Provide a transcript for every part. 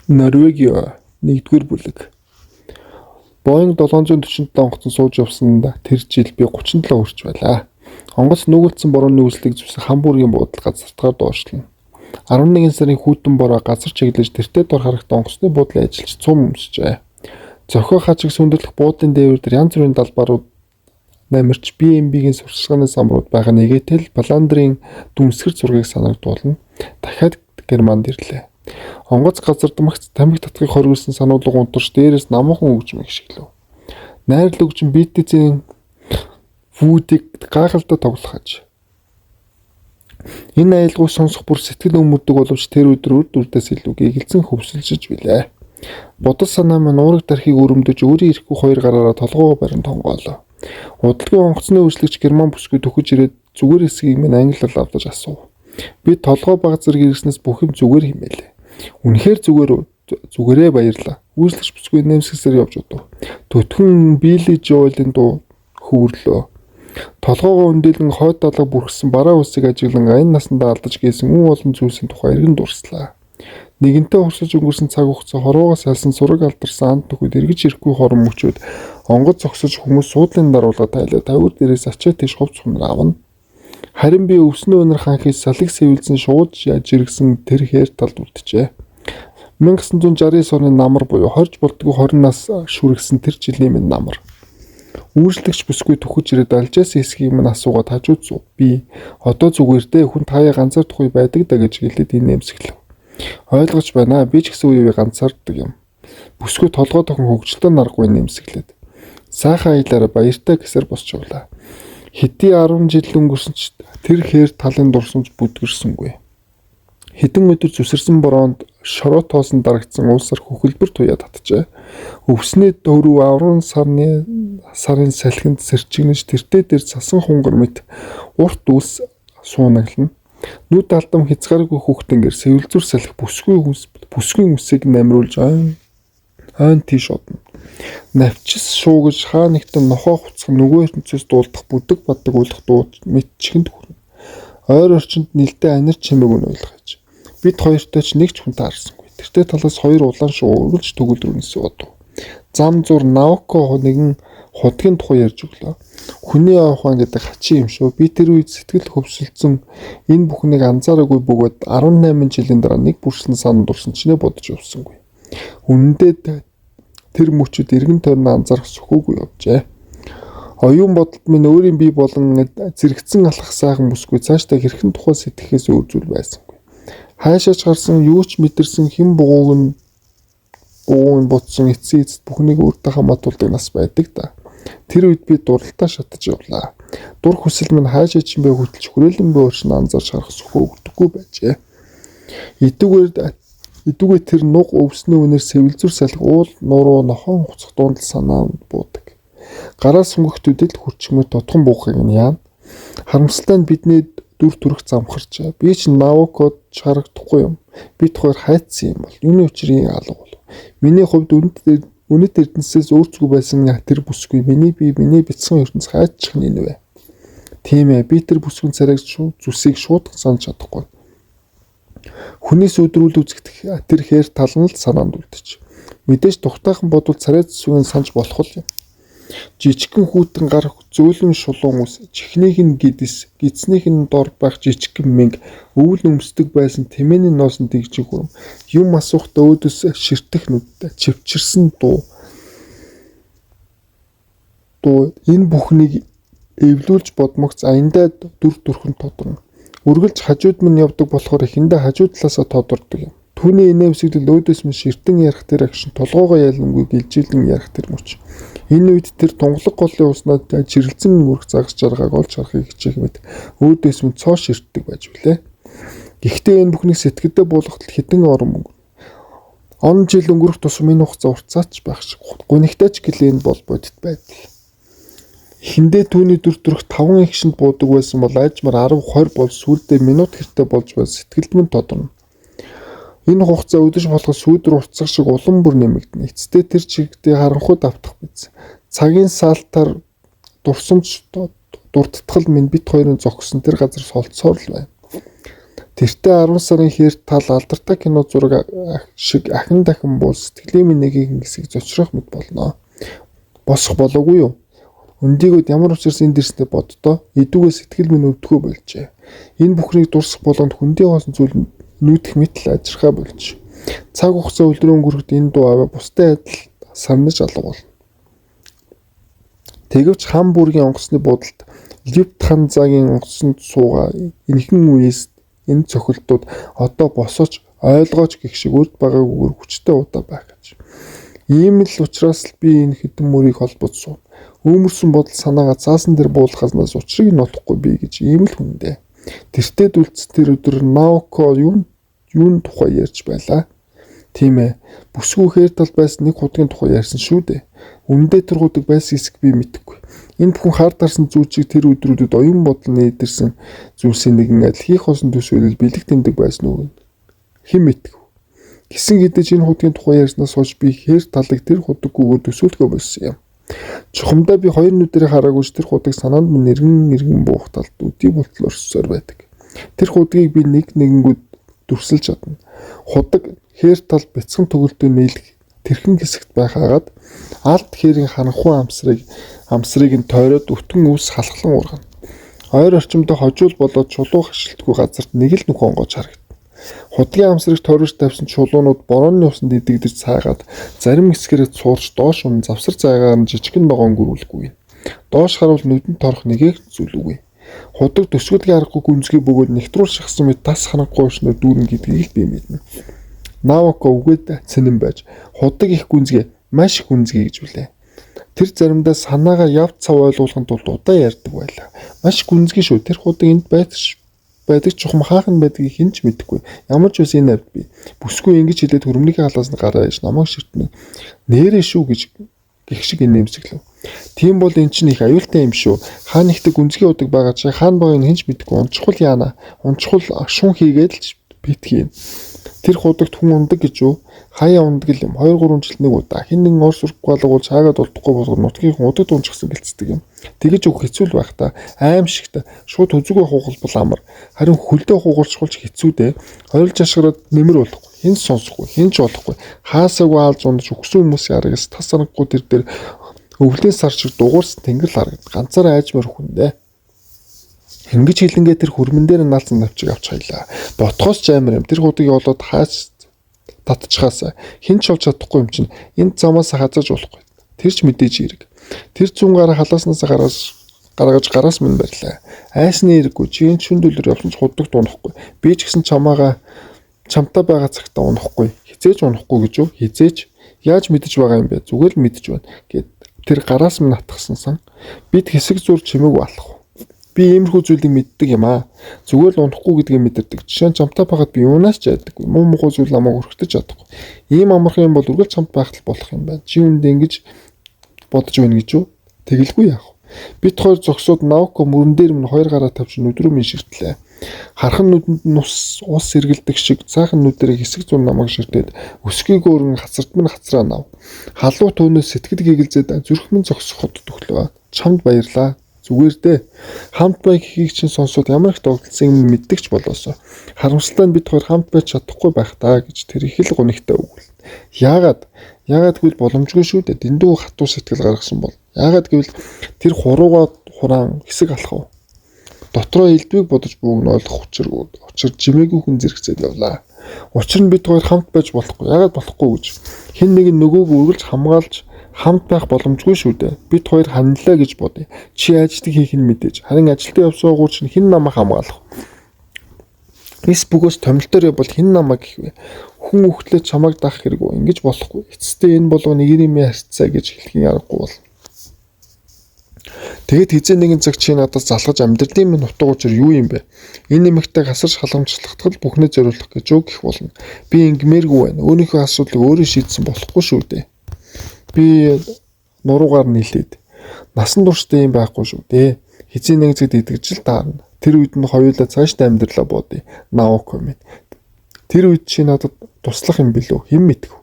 Норвегийн 1-р бүлэг. Боинг 747 онгоцон сууж явсанд тэр жил би 37 хүрч байлаа. Онгоц нүгэлцсэн борооны үүслийг зүсэх Хамбургийн буудал газартгаар доошлно. 11 сарын хүйтэн бороо газар чиглэж тэртээ дор харагт онгоцны буудлын ажилч цум өмсжээ. Зохио хачиг сүндэрлэх буудлын дээвэр дээр янз бүрийн далбаарууд намирч BNB-гийн сурчлагын самрууд байгаа нэгэтэл Баландрын дүнсгэр зургийг санагдуулна. Дахиад Германд ирлээ. Онгоц газардмагц тамхи татхыг хоригдсан сануулга унтарч дээрээс намуухан өгжмийг шиглэв. Найрал өгжин битцийн вүүдийг гайхалтай тоглох аж. Энэ аялгыг сонсох бүр сэтгэл өмөрдөг боловч тэр өдөр үр дүрдээс илүү гэгэлзэн хөвсөлжж билээ. Бодол санаа маань уурэг дархийг өрөмдөж өөрийн ирэхгүй хоёр гараараа толгоогоо барин тонгоолоо. Удалгүй онгоцны үйлчлэгч Герман бүсгүй төхөж ирээд зүгээр хэсгийг минь англиар авдаж асуув. Би толгой баг зэрэг ирснээс бүх юм зүгээр хэмээлээ. Үнэхээр зүгээрээ баярлаа. Үйлчлэгч бүсгүй нэмсгсээр явж удав. Төтгөн Билли Жоелийн дуу хөвөрлөө. Толгоогоо өндөлгөн хойд далаа бүрхсэн бараа үсийг ажиглан аян насандаа алдаж гисэн үн олон зүйлсийн тухай эргэн дурслаа. Нэгэнтээ урсаж өнгөрсөн цаг хугацаа хорвоогоос салсан сураг алдарсан анд төхөд эргэж ирэхгүй хорон мөчөөд онгоц зогсож хүмүүс суудлын даруулга тайлаа тавир дээрээс ачаа тийш ховц хунар авна. Харин би өвснөө өнөр ханхыг салхиг сэвэлзэн шууд жиргсэн тэр хээр талд үлджээ. 1969 оны намар буюу хорж болдгоо 20 нас шүргсэн тэр жилийн минь намар. Үйлчлэгч бүсгүй төхөж ирээд алжаас хэсгийг минь асуугаад хажууд суув. Би одоо зүгээр дээ хүн таяа ганцаар тухай байдаг да гэж хэлээд энэ нэмсгэлв. Ойлгож байна. Би ч гэсэн үеийг ганцаарддаг юм. Бүсгүй толгой тохон хөгжилтөө наргагүй нэмсгэлээд. Сайхан аялаараа баяртай гэсээр босч явлаа. Хэдий 10 жил өнгөрсөн ч тэр хээр талын дурсамж бүдгэрсэнгүй. Хэдэн өдөр зүсэрсэн бороонд шороо тоосон дарагдсан улсар хөхөлбөр туяа татжээ. Өвснөө дөрөв аврын сарын салхинд сэрчигнэж тэртээ дээр цасан хунгар мэт урт үлс суунаглана. Нүд алдам хязгааргүй хүүхдэнгээр сэвэлзүр салхи бүсгүй үсийг намруулж айн тийш одно. Навчис шуугаж хаа нэгтэн нохоо хуцах нөгөө ертөнцөөс дуулдах бүдэг баддаг уйлах дуу мэт чихэнд хүрнэ. Ойр орчинд нэлдэ анир чимээг нь ойлгож. Бид хоёртой ч нэг ч хүн таарсангүй. Тэртээ талаас хоёр улаан шуу үргэлж төгөл рүүнээс одов. Зам зур Наоко нэгэн худгийн тухай ярьж өглөө. Хүний авахан гэдэг хачин юм шүү. Би тэр үед сэтгэл хөвсөлдсөн энэ бүхнийг анзаараагүй бөгөөд 18 жилийн дараа нэг бүрсэн санал дурсан чинээ бодож явсангүй. Үнэн дээр тэр мөчөд эргэн тойрны анзаарах сөхөөгүй явжээ. Оюун бодолд минь өөрийн бие болон зэрэгцэн алхах сайхан бүсгүй цаашдаа хэрхэн тухай сэтгэхээс өөр зүйл байсангүй. Хайшаач гарсан юу ч мэдэрсэн хэн бугууг нь ботсон эцсийн эцэд бүхнийг өөртөө хамаатуулдаг нас байдаг да. Тэр үед би дуралтаа шатаж явлаа. Дур хүсэл минь хаашаа ч юм бэ хөтлж хүрээлэн бий ууршин анзаарч харах сөхөө өгдөггүй байжээ. Идүүгээ тэр нуг өвснөө өнөр сэвэлзүр салхи уул нуруу нохон хуцах дундал санаанд буудаг. Гараа сүнгөхтүүдэд хурчмөд тотхон буухыг нь яана. Харамсалтай нь бидний дүр төрх замхарч. Би ч Наокод харагдахгүй юм. Би тухайр хайцсан юм бол юуны учрыг алга болов. Миний хувьд үнэт эрдэнэсээс өөрцгүй байсан тэр бүсгүй миний бяцхан ертөнц хайчих нь энэ вэ. Тийм ээ би тэр бүсгүн царайг зүсийг шууд санаж чадахгүй. Хүнээс өдрүүл үзэгдэх тэр хээр тал нь л санаанд үлдэж. Мэдээж тухтайхан бодвол царай зүсгийн санаж болох юм. Жижигхэн хүүтэн гар зөөлөн шулуун ус чихнийх нь гидс гидснийх нь дор байх жижигхэн мэнг өвөл өмсдөг байсан тэмээний ноосон тэгжиг хүрм юм асуухтаа өөдөөс ширтэх нүдтэй чивчирсэн дуу энэ бүхнийг эвлүүлж бодмогц аяндаа дүр төрхөн тодорно. Үргэлж хажууд минь явдаг болохоор эхэндээ хажуу талаасаа тодордог юм. Түүний инэвсэглэл өөдөөс минь ширтэн ярих тэр агшин толгоогоо ялангүй гэлжилэн ярих тэр мөч. Энэ үед тэр тунгалаг голын уснаад жирэлзэн мөрөх загас жаргааг олж харахыг хичээх мэт өөдөөс минь цоо ширтдэг байж билээ. Гэхдээ энэ бүхнийг сэтгэлдээ буулгахад хэдэн орон мөнгө. Он жил өнгөрөх тусам энэ хугацаа уртцаач байх шиг гунигтайч гэлэн бол бодит байдал. Эхэндээ түүний дүр төрх 5 ихшинд буудаг байсан бол айжмар 10-20 бол сүүлдээ минут хэртэй болж байс сэтгэлд минь тодорно. Энэ хугацаа өдөж болоход сүйдэр уртсах шиг улам бүр нэмэгдэнэ. Эцэстээ тэр чигтээ харанхуй давтах биз. Цагийн саалтаар дурсамж дурдтгал минь бит хоёрын зогссон тэр газар солилцоор л байна. Тэртээ 10 сарын хэр тал алдартай кино зураг шиг ахин дахин буул сэтгэлийн минь нэгийг хэсэг зочрох мэт болно. Босох болоогүй юу? Өндийгөд ямар учраас энд ирснээ боддоо эдүгээ сэтгэл минь өвдгөө болжээ. Энэ бүхнийг дурсах болгонд хүндээ хоосон зүйл нүүдэх мэт л ажирхаа болж. Цаг хугацаа өдрөө өнгөрөхөд энэ дуу аваа бусдад адил санаж алга болно. Тэгэвч хам бүргийн онгоцны буудалд Левт хан цагийн онгоцонд суугаа энэхэн үеэс энэ цохилтууд одоо босооч ойлгооч гэх шиг үрд байгаагүйгээр хүчтэй удаа байх гэж. Ийм л учраас л би энэ хэдэн мөрийг холбож суув. Өмөрсөн бодол санаагаа цаасан дээр буулгаснаас учрыг нь олохгүй би гэж ийм л хүндээ. Тэртээ дүлцс тэр өдөр Наоко юун тухай ярьж байлаа. Тийм ээ. Бүсгүй хээр тал байсан нэг хутгийн тухай ярьсан шүү дээ. Үндэ тэр худаг байсан хэсэг би мэдэхгүй. Энэ бүхэн хар дарсан зүйлчийг тэр өдрүүдэд оюун бодол нээдэрсэн зүйлсийн нэгэн адил хийх хосон төсөөлөл бэлэг тэмдэг байсан уу? Хэн мэдв? Гисэн гэдэж энэ хутгийн тухай ярьснаас хойш би хээр талыг тэр худаггүйгээр төсөөлгөө болсон юм. Чухамдаа би хоёр нүдэрээ хараагүйч тэр худаг санаанд минь эргэн буух талд үдий болтол орсоор байдаг. Тэр худгийг би нэгэнгүүд дүрсэлж чадна. Худаг хээр тал бяцхан төгөлтөө нийлэх тэрхэн хэсэгт байхаагаад алд хэрийн ханхуй амсрыг нь тойроод өтгөн үс халахлан ургана. Ойр орчимдоо хожуул болоод чулуу хашилтгүй газарт нэг л нүх онгоож харагдана. Худгийн амсрыг тойрож тавьсан чулуунууд борооны усанд идэгдэж цаагаад зарим хэсгээрээ цуурч доош өмнө завсар зайгаар нь жижигэн ногоон гөрүүлгүй. Доош харуул нүдэнд торох нэгийг зүлүүгүй. Худаг төсгөлгийн аргагүй гүнзгий бөгөөд нэгтрүүл шахсан мэт тас ханахгүй өшнөө дүүрэн гэдгийг би мэднэ. Наоко үгээд цэнэн байж худаг их гүнзгий маш их гүнзгий гэж үлээ. Тэр заримдаа санаагаа явц цав ойлгуулахын тулд удаа ярьдаг байлаа. Маш гүнзгий шүү. Тэр худаг энд байдаг чухам хаахан байдгийг хэн ч мэдэхгүй. Ямар ч үс энэ авд би. Бүсгүй ингэж хэлээд хөрмнийхээ халаас нь гараа иж намайг ширтнэ. Нээрээ шүү гэж гэх шиг нэмсэглэв. Тийм бол эн чинь их аюултай юм шүү. Хаан ихтэй гүнзгий удаг байгаа чи хаан байгааг хэн ч мэдэхгүй. Унчхул яана. Унчхул шун хийгээд л битгий. Тэр худагт хүн ундаг гэж юу? Хаяа ундаг юм. 2-3 жилд нэг удаа. Хин нэгэн орс ургуулгуул цаагаад болдохгүй болгоо нутгийн худагт унчихсан гэлцдэг юм. Тэгэж өг хэцүү л байх та. Аим шигтэй. Шууд үзүүгээ хугалбал амар. Харин хөлдөө хугалчхулж хэцүү дээ. Хойлж ашгараад нэмэр болохгүй. Хин сонсохгүй. Хин ч болохгүй. Хаасаагүй аалж ундаж өгсөн хүмүүсийн аргаас тас санахгүй тэр дээр өвлийн сар шиг дугуурсан тэнгэр л харагд. Ганцаараа айжмаар хүндээ. Ингэж хилэнгээ тэр хөрмөн дээр наалцсан навчиг авч хайлаа. Ботхоос ч амар юм. Тэр худыг олоод хаач татчихаас хэн ч олж чадахгүй юм чинь энд замаас хазааж болохгүй. Тэр ч мэдээж хэрэг. Тэр зүүн гараа халааснаас гаргаж гараас минь барьлаа. Айсны хэрэггүй чи энэ шүндөлөр явсан ч худагт унахгүй. Би ч гэсэн чамтай байгаа цагтаа унахгүй. Хизээж унахгүй гэж юу? Хизээж яаж мэдэж байгаа юм бэ? Зүгээр л мэдэж байна. Гэт тэр гараас минь натгсан сан. Бид хэсэг зур чимээг балах. Би иймэрхүү зүйлийг мэддэг юм аа. Зүгээр л унахгүй гэдгийг мэдэрдэг. Жишээ нь чамтай байхад би юунаас ч яддаггүй. Муу мухуу зүйл намайг өрхтөж чадахгүй. Ийм амархан юм бол үргэлж чамд байх л болох юм байна. Чи үүндээ ингэж бодож байна гэж юу? Тэгэлгүй яах вэ? Бид хоёр зогсоод Наоко мөрөн дээр минь хоёр гараа тавьж нүдрөө минь ширтлээ. Хархан нүдэнд нь ус сэргэлдэг шиг цаахан нүдэрээ хэсэг зүүн намайг ширтээд өсгийгөө өргөн хацарт минь хацраа нав. Халуу төөнөөс сэтгэл гэгэлзээд зүрх минь зогсоход төглөө. Чамд баярлаа. Зүгээр дээ. Хамт бай гэхийг чинь сонсоод ямар их тогтолцсон юм мэддэгч болоосоо. Харамсалтай нь бид хоёр хамт байж чадахгүй байх таа гэж тэр их л гонигтай өгвөл. Яагаад гэвэл боломжгүй шүү дээ. Дэндүү хатуу сэтгэл гаргасан бол. Яагаад гэвэл тэр хуруугаа хураан хэсэг алах уу. Дотроо элдвийг бодож бууг нь ойлгох учир жимээгүй хүн зэрэгцээд явлаа. Учир нь бид хоёр хамт байж болохгүй. Яагаад болохгүй гэж. Хэн нэг нь нөгөөг үргэлж хамгаалж хамт байх боломжгүй шүү дээ. Бид хоёр ханилаа гэж бодъё. Чи ажилтг хийх нь мэдээж. Харин ажилтаа явсаагүй чинь хэн намайг хамгаалах вэ? Эс бөгөөс томилтоор бол хэн намайг гэх вэ? Хүн өгтлөө чамайг даах хэрэггүй. Ингэж болохгүй. Эцэстээ энэ болгоо нэг юм харьцаа гэж хэлхийн аргагүй бол. Тэгэд хизээ нэгэн цаг чи надаас залгаж амьдралын минь утга учир юу юм бэ? Энэ нэмэгтэйг хасарч халамжлахдал бүхнээ зориулах гэж юу гэх болно. Би ингэмээргүй байна. Өөрийнхөө асуудлыг өөрөө шийдсэн болохгүй шүү дээ. Би нуруугаар нийлээд насан туршдаа юм байхгүй шүү дээ. Хизээ нэг зэд идэгжил таарна. Тэр үед нь хоёулаа цаашдаа амьдралаа буудъя. Наоко минь. Тэр үед чи надад туслах юм билүү? Хэн мэдв?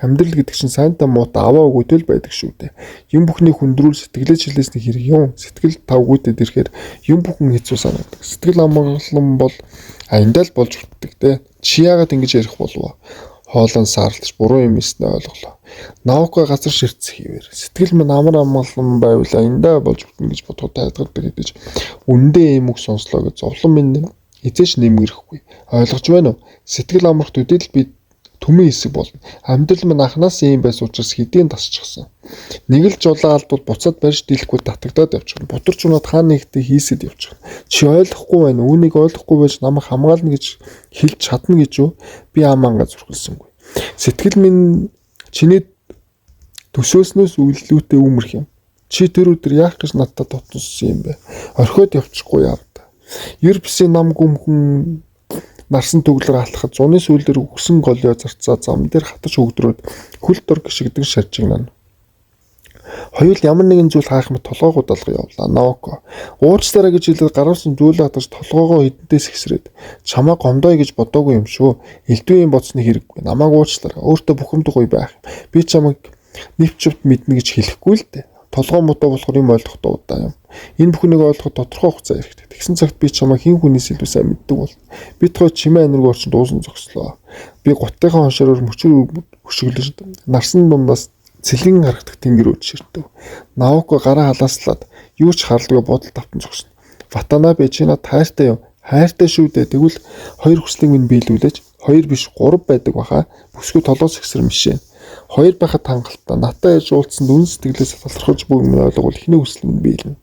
Амьдрал гэдэг чинь сайнтай муутай аваа өгөөдөл байдаг шүү дээ. Юм бүхний хүндрүүл сэтгэлээ чилээсний хэрэг юм. Сэтгэл тавгүйдэд ирэхээр юм бүхэн хэцүү санагдав. Сэтгэл амгалан бол аяндаа л болж утдаг те. Чи яагаад ингэж ярих болов? Хоолон саарлаж буруу юм эснэ ойлголоо. Наоко газар ширц хийвэр. Сэтгэл минь амар амгалан байвал аяндаа болж утна гэж бодоход тайлгардаг гэж. Үндэ юм үг сонслоо гэж зовлон минь эзэж нэмгэрэхгүй. Ойлгож байна уу? Сэтгэл амрах төдийл би түмэн хэсэг болно. Амьдрал минь анханаас ийм байсан учраас хэдийн тасчихсан. Нэг л жолоо алдвал буцаад барьж дийлэхгүй татагдаад явчихна. Бутарч унаад хаана нэгтэй хийсэд явчихна. Чи ойлгохгүй байна. Үүнийг ойлгохгүй байж намайг хамгаална гэж хэлж чадна гэж юу? Би амаангаа зүрхэлсэнгүй. Сэтгэл минь чиний төсөөснөөс үйллүүтэй үүмэрх юм. Чи тэр өдөр яах гэж надад тотсон юм бэ? Орхиод явчихгүй яав та. Ер бисийн нам гүмхэн нарсан төгөлөр алхахад зуны сүүлдэр өгсөн голио зарцаа зам дээр хатаж өгдрөөд хөл дор гიშгдэг шаржигнана. Хоёул ямар нэгэн зүйл хаах мэт толгоогоо далга явлаа. Наоко. Уучлаарай гэж хэлээд гаргасан зүйлээ хатаж толгоогоо хідэнтээс ихсрээд чамаа гомдоё гэж бодоогүй юм шүү. Элдвийн боцны хэрэггүй. Намааг уучлаарай. Өөртөө бухимдахгүй байх. Би чамайг нэвчвт мэднэ гэж хэлэхгүй л дээ. Толгоо мутаа болохоор юм ойлгох дуудаа юм. Энэ бүхнийг ойлгоход тодорхой хугацаа хэрэгтэй. Тэгсэн цагт би чамайг хэн хүнээс илүү сайн мэддэг бол. Бид хоёр чимээ энерги орчин дуусан зогслоо. Би гутныхаа хоншороор мөчөр өшөглөж нарсан дундаас цэлэн харагдах тэнгэр үд ширтв. Наоко гараа халааслаад юу ч харлгүй бодол тавтан зогсно. Ватанабе чи над хайртай юм. Хайртай шүү дээ. Тэгвэл хоёр хүслийг минь биелүүлээж 2 биш 3 байдаг баха. Бүсгүй толоос ихсэр мишээ. 2 байхад хангалттай. Натаа яж уулзсанд үн сэтгэлээс талархаж буй юм ойлгол ихний хүсэл минь биелнэ.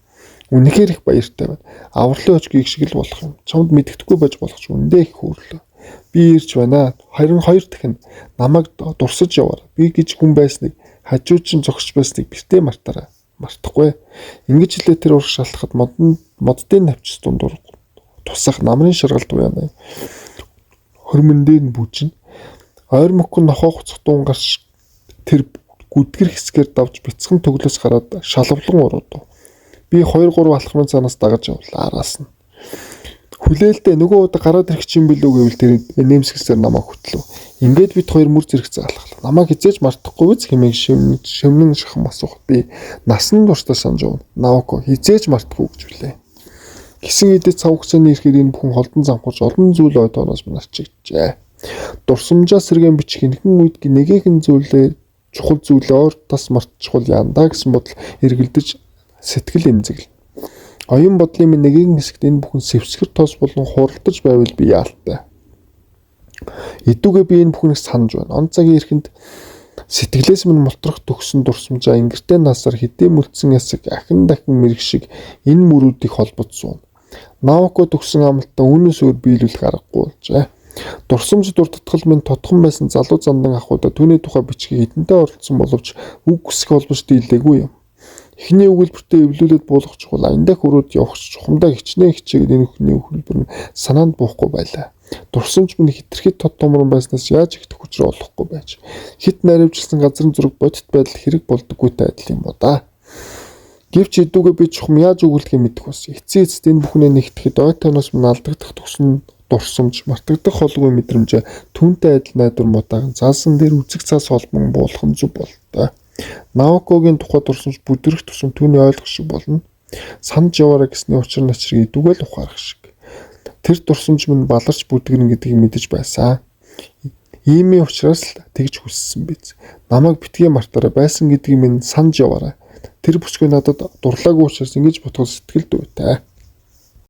Үнэхээр их баяртай байна. Авралын очгийг шиг л болох юм. Чамд мэддэхгүй байж болох ч үндэ их хөрлөө. Би ирж байна. Харин 2 дахин намайг дурсаж яваар. Би гэж хүн байсныг хажуучин зогсож байсныг битээ мартаарай. Мартахгүй. Ингэж хэлээ тэр урах шалхахад моддын навчс дундуур тусах намрын шаргалт байна. Хөрмөндөө нь бүжин. Ойр мөкөн нохоо хуцах дуун гарч тэр гүдгэр хэсгээр давж бяцхан төглөөс гараад шалвлан урууд. Би 2-3 алхмын цаанаас дагаж явлаа араас нь. Хүлээлдээ нөгөө удаа гараад ирэх чинь билүү гэвэл тэр нэмсгэлсээр намайг хөтлөв. Ингээд бид хоёр мөр зэрэг заалхлаа. Намайг хизээж мартахгүй биз хэмээн шимнэн шахам асуух. Би насан туршдаа санаж явна. Наоко хизээж мартахгүй гэж билээ. Гисэн идэ цав хугацааны ирэхээр энэ бүхэн холдон замхурж олон зүйл ойдооноос минь арчигджээ. Дурсамжаа сэргэн бичих хинхэн үед нэгэхэн зүйлээ чухал зүйлээ ойр тас мартчихвал яандаа гэсэн бодол эргэлдэж сэтгэл эмзэглэ. Оюун бодлын минь нэгийн хэсэгт энэ бүхэн сэвсгэр тоос болон хуралдаж байвал би яалтай. Идүүгээ би энэ бүхнийг санаж байна. Он цагийн эрэхэнд сэтгэлээс минь мултрах төгсөн дурсамжаа ингэртэй насаар хэдийн мүлдсэн ясаг ахин дахин мэрэг шиг энэ мөрүүдийг холбоцсон. Наоко төгсөн амлалтаа үнээс өөр биелүүлэх аргагүй болжээ. Дурсамж дуртатгал минь тодхон байсан залуу зандан ахуудаа түүний тухай бичгийг хэдэнтэй оролцсон боловч үг үсэх холбож дийлээгүй юм. Эхний өгүүлбэртээ эвлүүлээд буулгах чухал аяндаа хөрөөд явах чухамдаа хичнээн хичээгээд энэ бүхний өгүүлбэр нь санаанд буухгүй байлаа. Дурсамж минь хитрхэд тод томрон байснаас яаж ихтэх хүчрээ олохгүй байж. Хит найрамжилсан газрын зураг бодит байдал хэрэг болдоггүйтэй адил юм ба да. Гэвч идүүгээ би чухам яаж өгүүлэхээ мэдэх бас. Эцсийн эцэст энэ бүхний нэгтгэхэд ой тоноос минь алдагдах төгсөн дурсамж мартагдах холгүй мэдрэмж түүнтэй адил найдвар мутаахан заасан дээр үзэг цаас холбон буулах нь зүг болтой. Наокогийн тухай дурсамж бүдрэх тусам түүний ойлгох шиг болно. Санаж яваарай гэсний учир начрыг идүүгээ л ухаарах шиг. Тэр дурсамж минь баларч бүдгэрнэ гэдгийг мэдэж байсан. Иймийн учраас л тэгж хүссэн биз. Намайг битгий мартаарай байсан гэдгийг минь санаж яваарай. Тэр бүсгүй надад дурлаагүй учраас ингэж бодход сэтгэл дүйтэй.